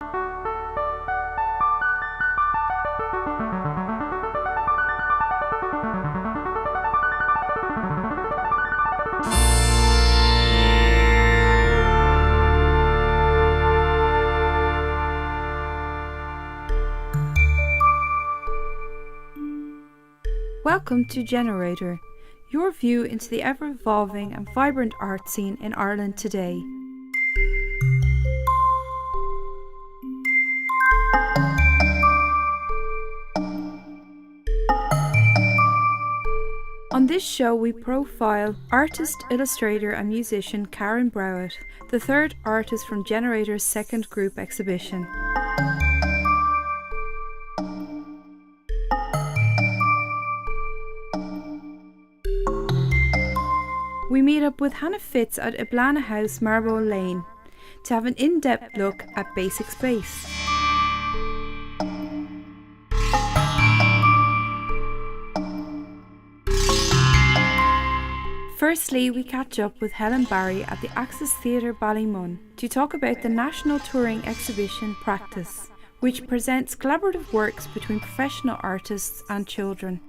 Welcome to Generator, your view into the ever-evolving and vibrant art scene in Ireland today. On this show we profile artist, illustrator and musician Karen Browett, the third artist from Generator's second group exhibition. We meet up with Hannah Fitz at Iblana House, Marrowbone Lane, to have an in-depth look at basic space. Firstly, we catch up with Helen Barry at the Axis Theatre Ballymun to talk about the national touring exhibition Practice, which presents collaborative works between professional artists and children.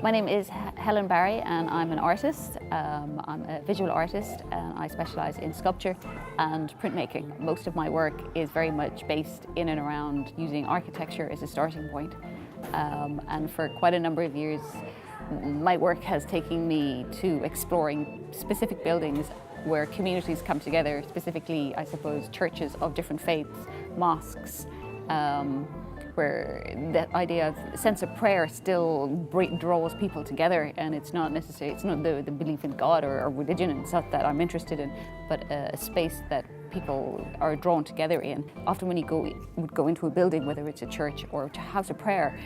My name is Helen Barry and I'm an artist. I'm a visual artist and I specialise in sculpture and printmaking. Most of my work is very much based in and around using architecture as a starting point. And for quite a number of years, my work has taken me to exploring specific buildings where communities come together, specifically, I suppose, churches of different faiths, mosques, where that idea of sense of prayer still draws people together, and it's not necessarily, it's not the belief in God or religion, and it's not that I'm interested in, but a space that people are drawn together in. Often when you would go into a building, whether it's a church or a house of prayer,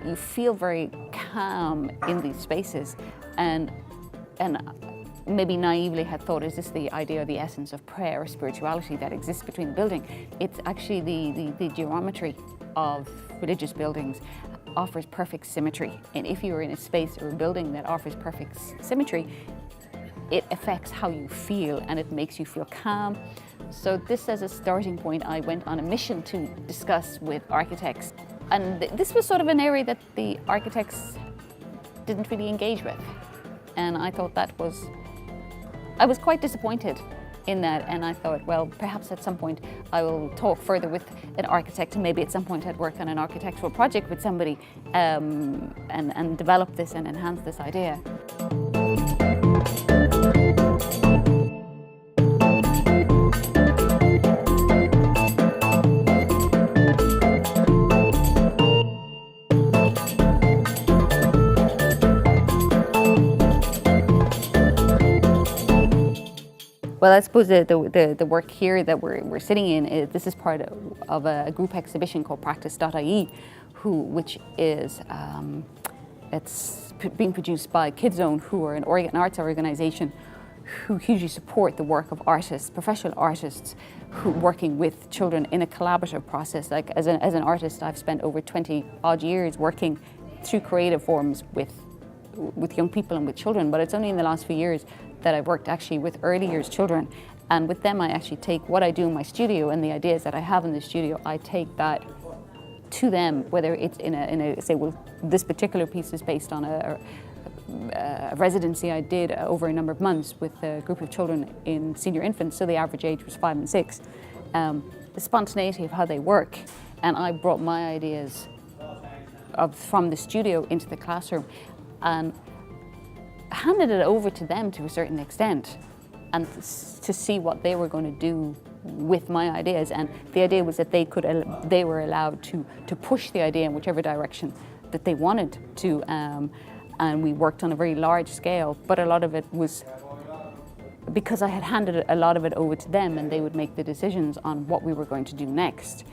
you feel very calm in these spaces, and maybe naively had thought, is this the idea or the essence of prayer or spirituality that exists between the building? It's actually the geometry of religious buildings offers perfect symmetry, and if you're in a space or a building that offers perfect symmetry, it affects how you feel and it makes you feel calm. So this, as a starting point, I went on a mission to discuss with architects, and this was sort of an area that the architects didn't really engage with, and I thought I was quite disappointed in that, and I thought, well, perhaps at some point I will talk further with an architect, and maybe at some point I'd work on an architectural project with somebody and develop this and enhance this idea. Well, I suppose the work here that we're sitting in, this is part of a group exhibition called Practice.ie, which is it's being produced by KidZone, who are an arts organisation who hugely support the work of artists, professional artists, who working with children in a collaborative process. Like as an artist, I've spent over 20 odd years working through creative forms with young people and with children, but it's only in the last few years that I've worked actually with early years children, and with them I actually take what I do in my studio and the ideas that I have in the studio, I take that to them, whether it's in a say, well, this particular piece is based on a residency I did over a number of months with a group of children in senior infants, so the average age was 5 and 6. the spontaneity of how they work, and I brought my ideas from the studio into the classroom and handed it over to them to a certain extent, and to see what they were going to do with my ideas. And the idea was that they were allowed to push the idea in whichever direction that they wanted to, and we worked on a very large scale, but a lot of it was because I had handed a lot of it over to them, and they would make the decisions on what we were going to do next.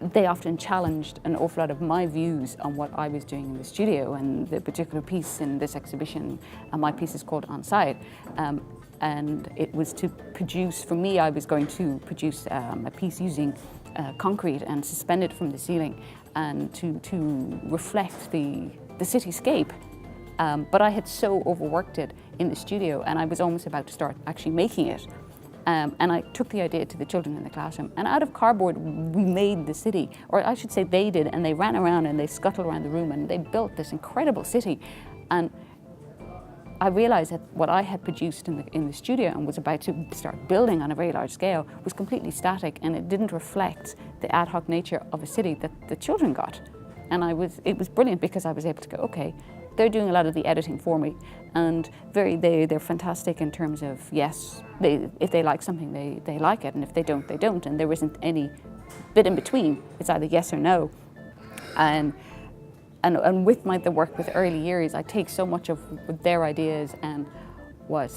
They often challenged an awful lot of my views on what I was doing in the studio, and the particular piece in this exhibition, and my piece is called On Site, and it was to produce, for me, I was going to produce a piece using concrete and suspend it from the ceiling, and to reflect the cityscape. But I had so overworked it in the studio, and I was almost about to start actually making it. And I took the idea to the children in the classroom, and out of cardboard we made the city, or I should say they did, and they ran around and they scuttled around the room and they built this incredible city. And I realized that what I had produced in the studio and was about to start building on a very large scale was completely static, and it didn't reflect the ad hoc nature of a city that the children got. And it was brilliant, because I was able to go, okay, they're doing a lot of the editing for me, and they're fantastic in terms of, yes, if they like something, they like it, and if they don't, they don't, and there isn't any bit in between. It's either yes or no. And with the work with early years, I take so much of their ideas and what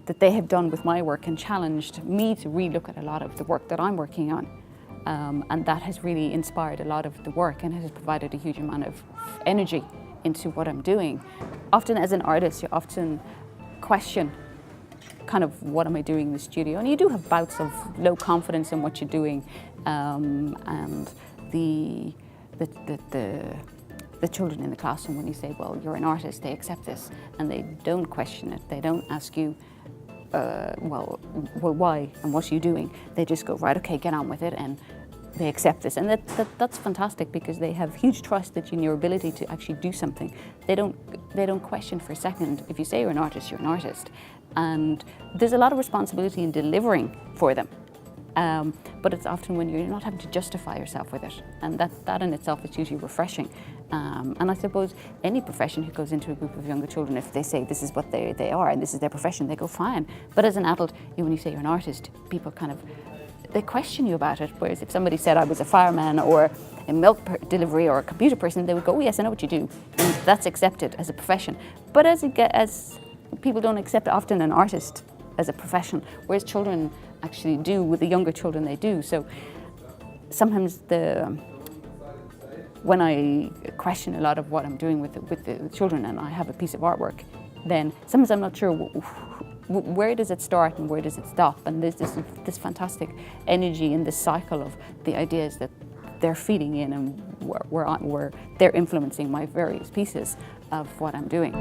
that they have done with my work, and challenged me to relook at a lot of the work that I'm working on. And that has really inspired a lot of the work, and it has provided a huge amount of energy into what I'm doing. Often as an artist, you often question kind of what am I doing in the studio, and you do have bouts of low confidence in what you're doing, and the children in the classroom, when you say, well, you're an artist, they accept this, and they don't question it. They don't ask you, well, why, and what are you doing? They just go, right, okay, get on with it, and they accept this. And that's fantastic, because they have huge trust in your ability to actually do something. They don't question for a second. If you say you're an artist, you're an artist. And there's a lot of responsibility in delivering for them. But it's often when you're not having to justify yourself with it. And that in itself is usually refreshing. And I suppose any profession who goes into a group of younger children, if they say this is what they are and this is their profession, they go fine. But as an adult, when you say you're an artist, people they question you about it. Whereas if somebody said I was a fireman or a milk delivery or a computer person, they would go, oh yes, I know what you do. And that's accepted as a profession. But as people don't accept often an artist as a profession, whereas children actually do. With the younger children, they do. So sometimes when I question a lot of what I'm doing with the children, and I have a piece of artwork, then sometimes I'm not sure where does it start and where does it stop. And there's this fantastic energy in this cycle of the ideas that they're feeding in, and where they're influencing my various pieces of what I'm doing.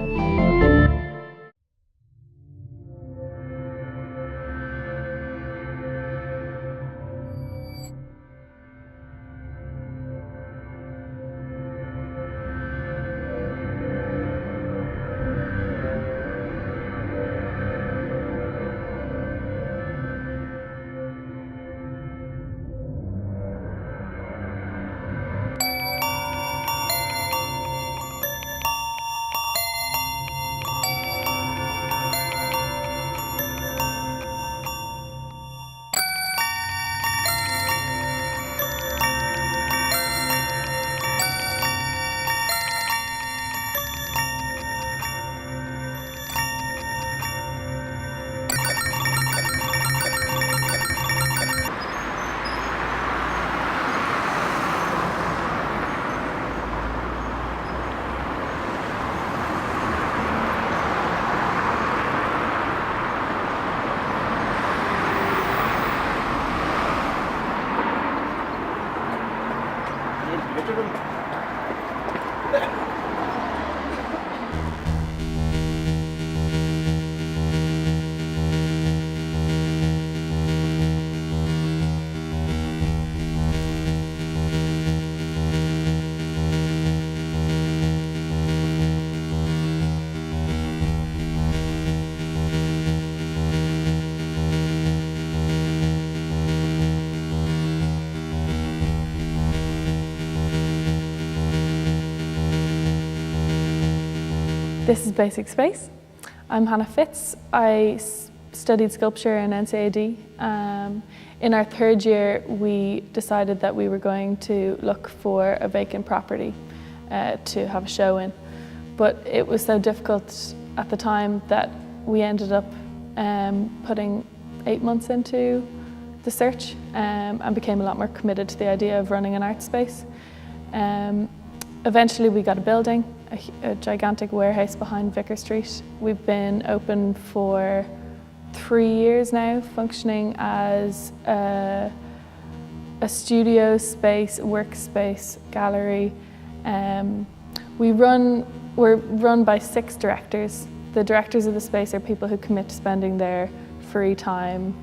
This is Basic Space. I'm Hannah Fitz. I studied sculpture in NCAD. In our third year, we decided that we were going to look for a vacant property to have a show in. But it was so difficult at the time that we ended up putting 8 months into the search and became a lot more committed to the idea of running an art space. Eventually we got a building, a gigantic warehouse behind Vicar Street. We've been open for 3 years now, functioning as a studio space, workspace, gallery. We're run by 6 directors. The directors of the space are people who commit to spending their free time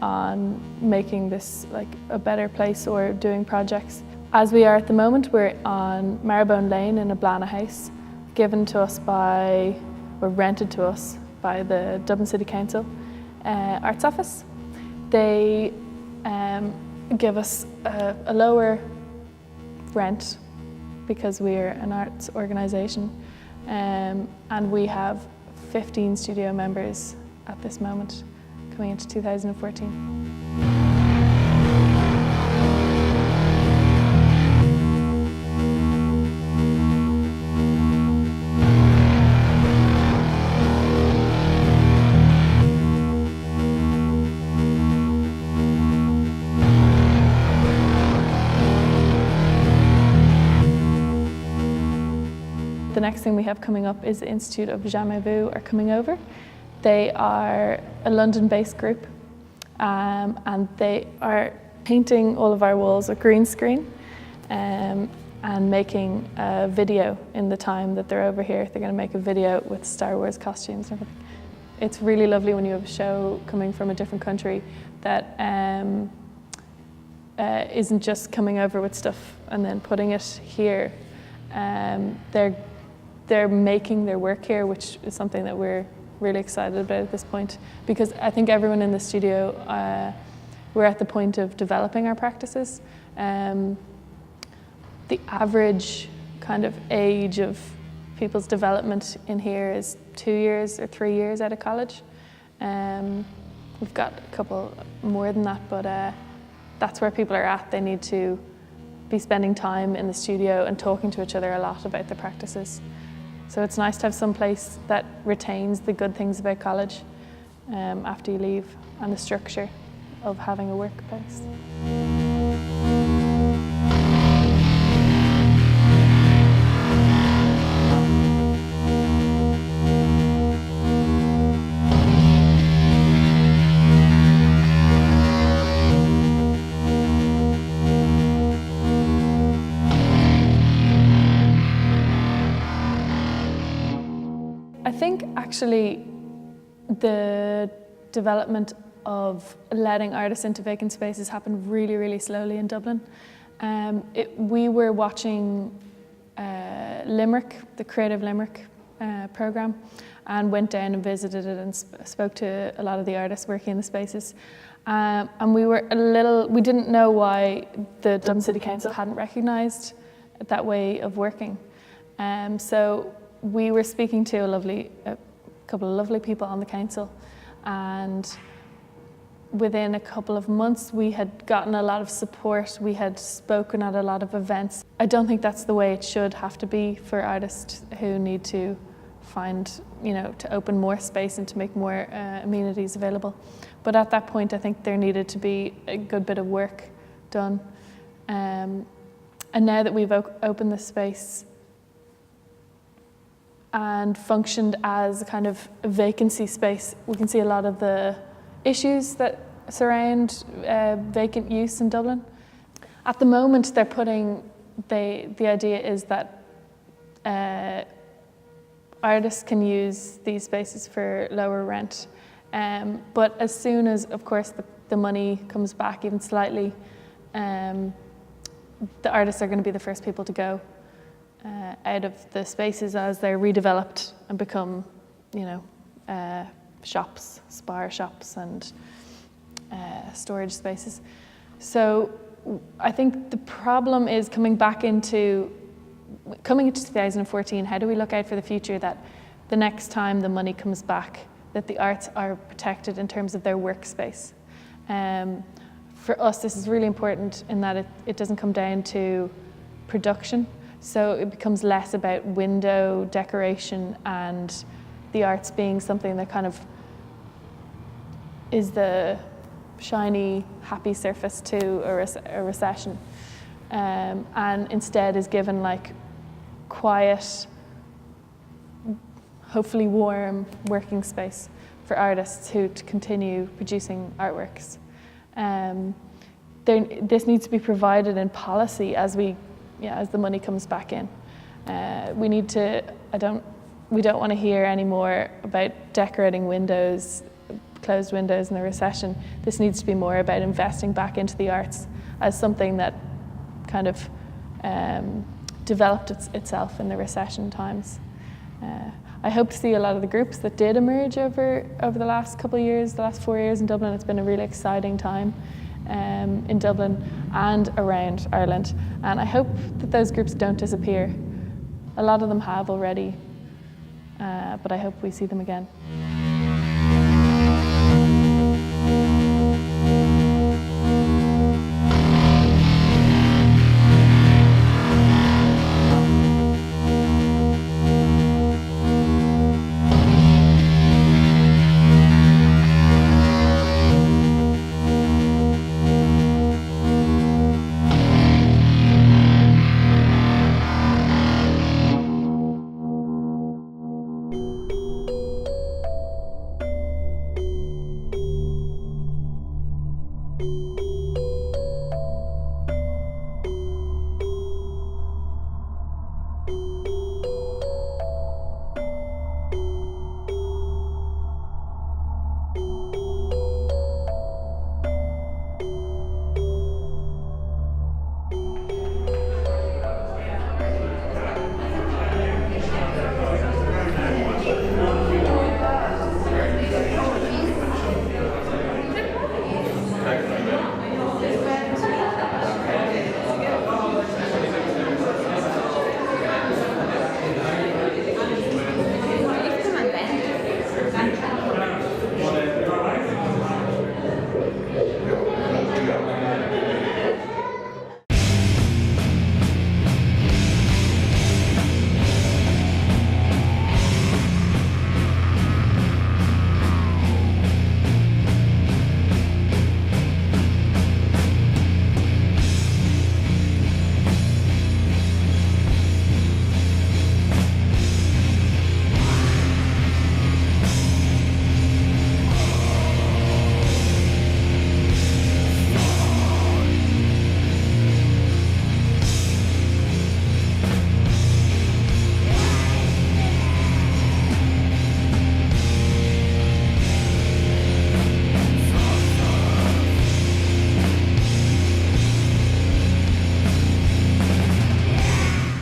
on making this like a better place or doing projects. As we are at the moment, we're on Marrowbone Lane in a Blana house, given to us by, or rented to us by the Dublin City Council Arts Office. They give us a lower rent because we're an arts organisation, and we have 15 studio members at this moment, coming into 2014. The next thing we have coming up is the Institute of Jamais Vu are coming over. They are a London-based group and they are painting all of our walls with green screen and making a video in the time that they're over here. They're going to make a video with Star Wars costumes and everything. It's really lovely when you have a show coming from a different country that isn't just coming over with stuff and then putting it here. They're making their work here, which is something that we're really excited about at this point, because I think everyone in the studio, we're at the point of developing our practices. The average kind of age of people's development in here is 2 years or 3 years out of college. We've got a couple more than that, but that's where people are at. They need to be spending time in the studio and talking to each other a lot about their practices. So it's nice to have some place that retains the good things about college after you leave, and the structure of having a workplace. I think actually the development of letting artists into vacant spaces happened really, really slowly in Dublin. We were watching Limerick, the Creative Limerick programme, and went down and visited it and spoke to a lot of the artists working in the spaces. And we didn't know why the Dublin City Council hadn't recognised that way of working. So we were speaking to a couple of lovely people on the council, and within a couple of months we had gotten a lot of support. We had spoken at a lot of events. I don't think that's the way it should have to be for artists who need to find, to open more space and to make more amenities available. But at that point I think there needed to be a good bit of work done. And now that we've opened the space and functioned as a kind of a vacancy space, we can see a lot of the issues that surround vacant use in Dublin. At the moment, they're putting, the idea is that artists can use these spaces for lower rent. But as soon as, of course, the money comes back even slightly, the artists are going to be the first people to go out of the spaces as they're redeveloped and become, shops, spar shops and storage spaces. So I think the problem is coming back into coming into 2014, how do we look out for the future that the next time the money comes back, that the arts are protected in terms of their workspace? For us, this is really important in that it doesn't come down to production, so it becomes less about window decoration and the arts being something that kind of is the shiny, happy surface to a recession, and instead is given like quiet, hopefully warm working space for artists to continue producing artworks. This needs to be provided in policy as the money comes back in. We don't want to hear any more about decorating windows, closed windows in the recession. This needs to be more about investing back into the arts as something that kind of developed itself in the recession times. I hope to see a lot of the groups that did emerge over the last couple of years, the last 4 years in Dublin. It's been a really exciting time in Dublin and around Ireland. And I hope that those groups don't disappear. A lot of them have already, but I hope we see them again.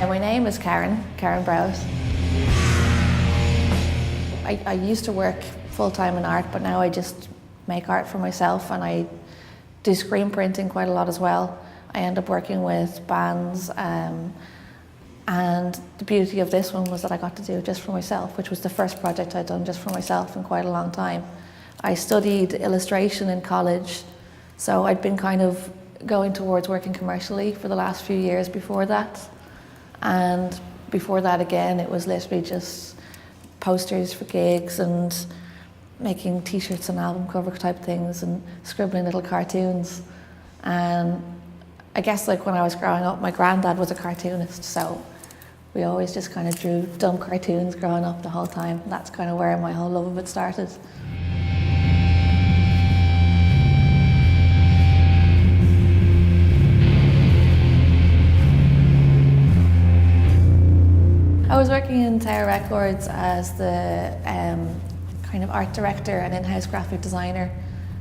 My name is Karen Browett. I used to work full-time in art, but now I just make art for myself, and I do screen printing quite a lot as well. I end up working with bands, and the beauty of this one was that I got to do it just for myself, which was the first project I'd done just for myself in quite a long time. I studied illustration in college, so I'd been kind of going towards working commercially for the last few years before that. And before that again, it was literally just posters for gigs and making t-shirts and album cover type things and scribbling little cartoons. And I guess like when I was growing up, my granddad was a cartoonist, so we always just kind of drew dumb cartoons growing up the whole time. That's kind of where my whole love of it started. I was working in Tower Records as the kind of art director and in-house graphic designer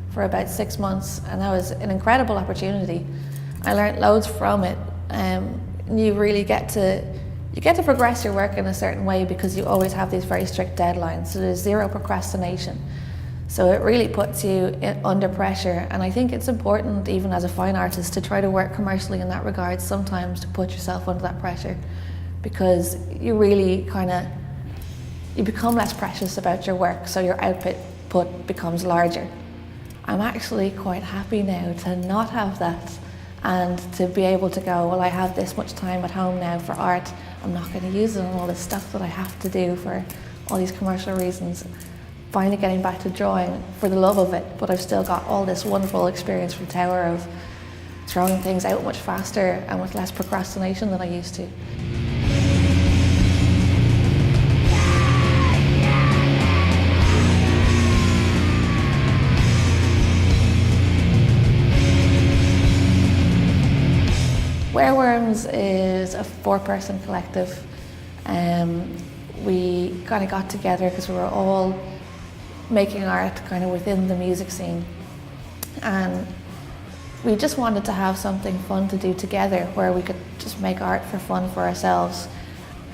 for about 6 months, and that was an incredible opportunity. I learned loads from it. You really get to progress your work in a certain way because you always have these very strict deadlines, so there's zero procrastination. So it really puts you under pressure, and I think it's important even as a fine artist to try to work commercially in that regard sometimes, to put yourself under that pressure, because you really you become less precious about your work, so your output becomes larger. I'm actually quite happy now to not have that and to be able to go, well, I have this much time at home now for art, I'm not going to use it on all this stuff that I have to do for all these commercial reasons. Finally getting back to drawing for the love of it, but I've still got all this wonderful experience from Tower of throwing things out much faster and with less procrastination than I used to. Wereworms is a 4-person collective. We kind of got together because we were all making art kind of within the music scene, and we just wanted to have something fun to do together where we could just make art for fun for ourselves.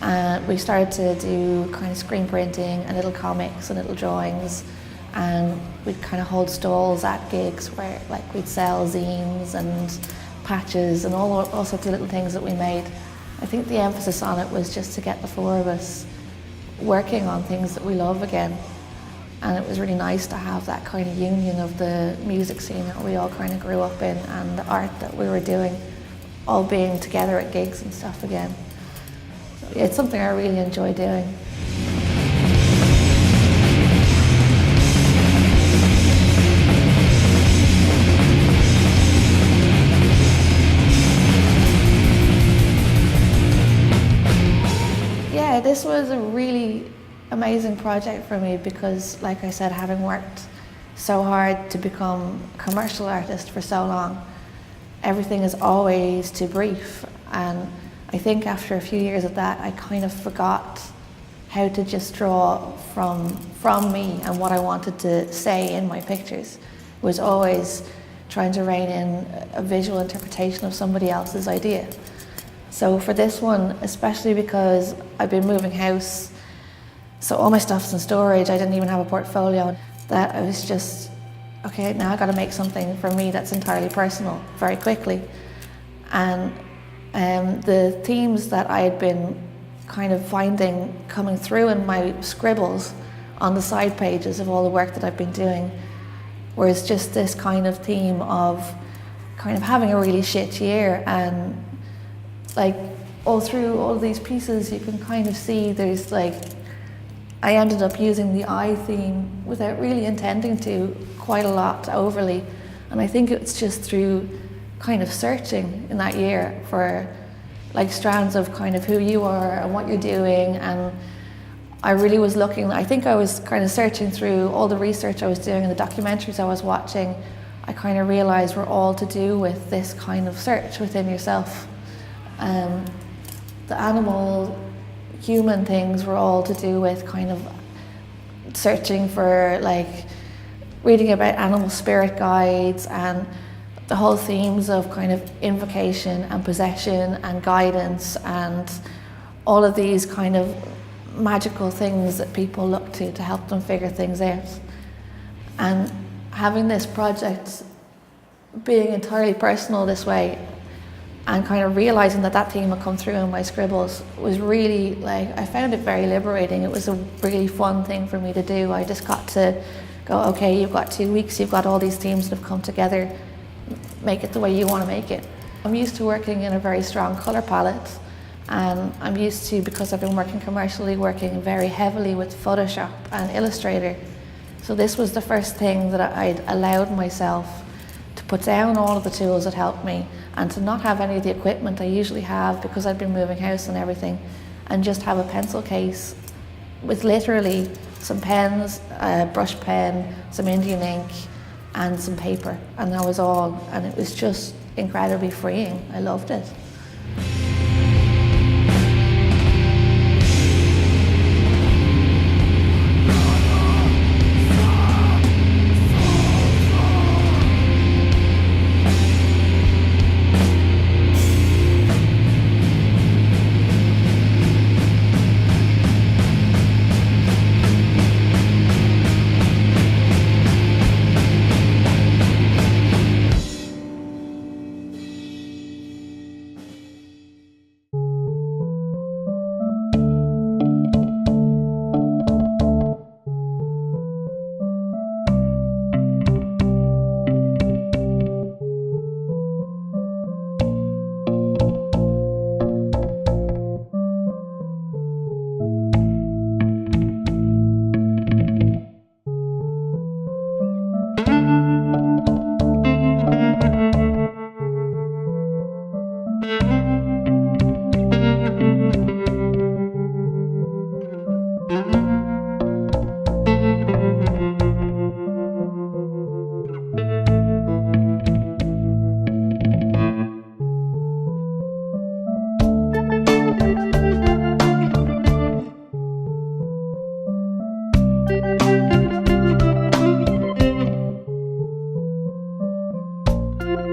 And we started to do kind of screen printing and little comics and little drawings, and we'd kind of hold stalls at gigs where like we'd sell zines and patches and all sorts of little things that we made. I think the emphasis on it was just to get the 4 of us working on things that we love again. And it was really nice to have that kind of union of the music scene that we all kind of grew up in and the art that we were doing, all being together at gigs and stuff again. So it's something I really enjoy doing. Yeah, this was a really amazing project for me because, like I said, having worked so hard to become a commercial artist for so long, everything is always too brief. And I think after a few years of that, I kind of forgot how to just draw from me and what I wanted to say in my pictures. It was always trying to rein in a visual interpretation of somebody else's idea. So for this one, especially because I've been moving house, so all my stuff's in storage, I didn't even have a portfolio, that I was just, okay, now I gotta make something for me that's entirely personal very quickly. And the themes that I had been kind of finding coming through in my scribbles on the side pages of all the work that I've been doing was just this kind of theme of kind of having a really shit year, and like all through all of these pieces you can kind of see there's like, I ended up using the I theme without really intending to quite a lot overly, and I think it's just through kind of searching in that year for like strands of kind of who you are and what you're doing. And I really was looking, I think I was kind of searching through all the research I was doing and the documentaries I was watching. I kind of realised we're all to do with this kind of search within yourself. The animal, human things were all to do with kind of searching for, like, reading about animal spirit guides and the whole themes of kind of invocation and possession and guidance and all of these kind of magical things that people look to help them figure things out. And having this project being entirely personal this way and kind of realising that that theme would come through in my scribbles was really, like, I found it very liberating. It was a really fun thing for me to do. I just got to go, okay, you've got 2 weeks, you've got all these themes that have come together, make it the way you want to make it. I'm used to working in a very strong colour palette, and I'm used to, because I've been working commercially, working very heavily with Photoshop and Illustrator. So this was the first thing that I'd allowed myself to put down all of the tools that helped me and to not have any of the equipment I usually have because I'd been moving house and everything, and just have a pencil case with literally some pens, a brush pen, some Indian ink and some paper, and that was all, and it was just incredibly freeing. I loved it.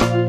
you.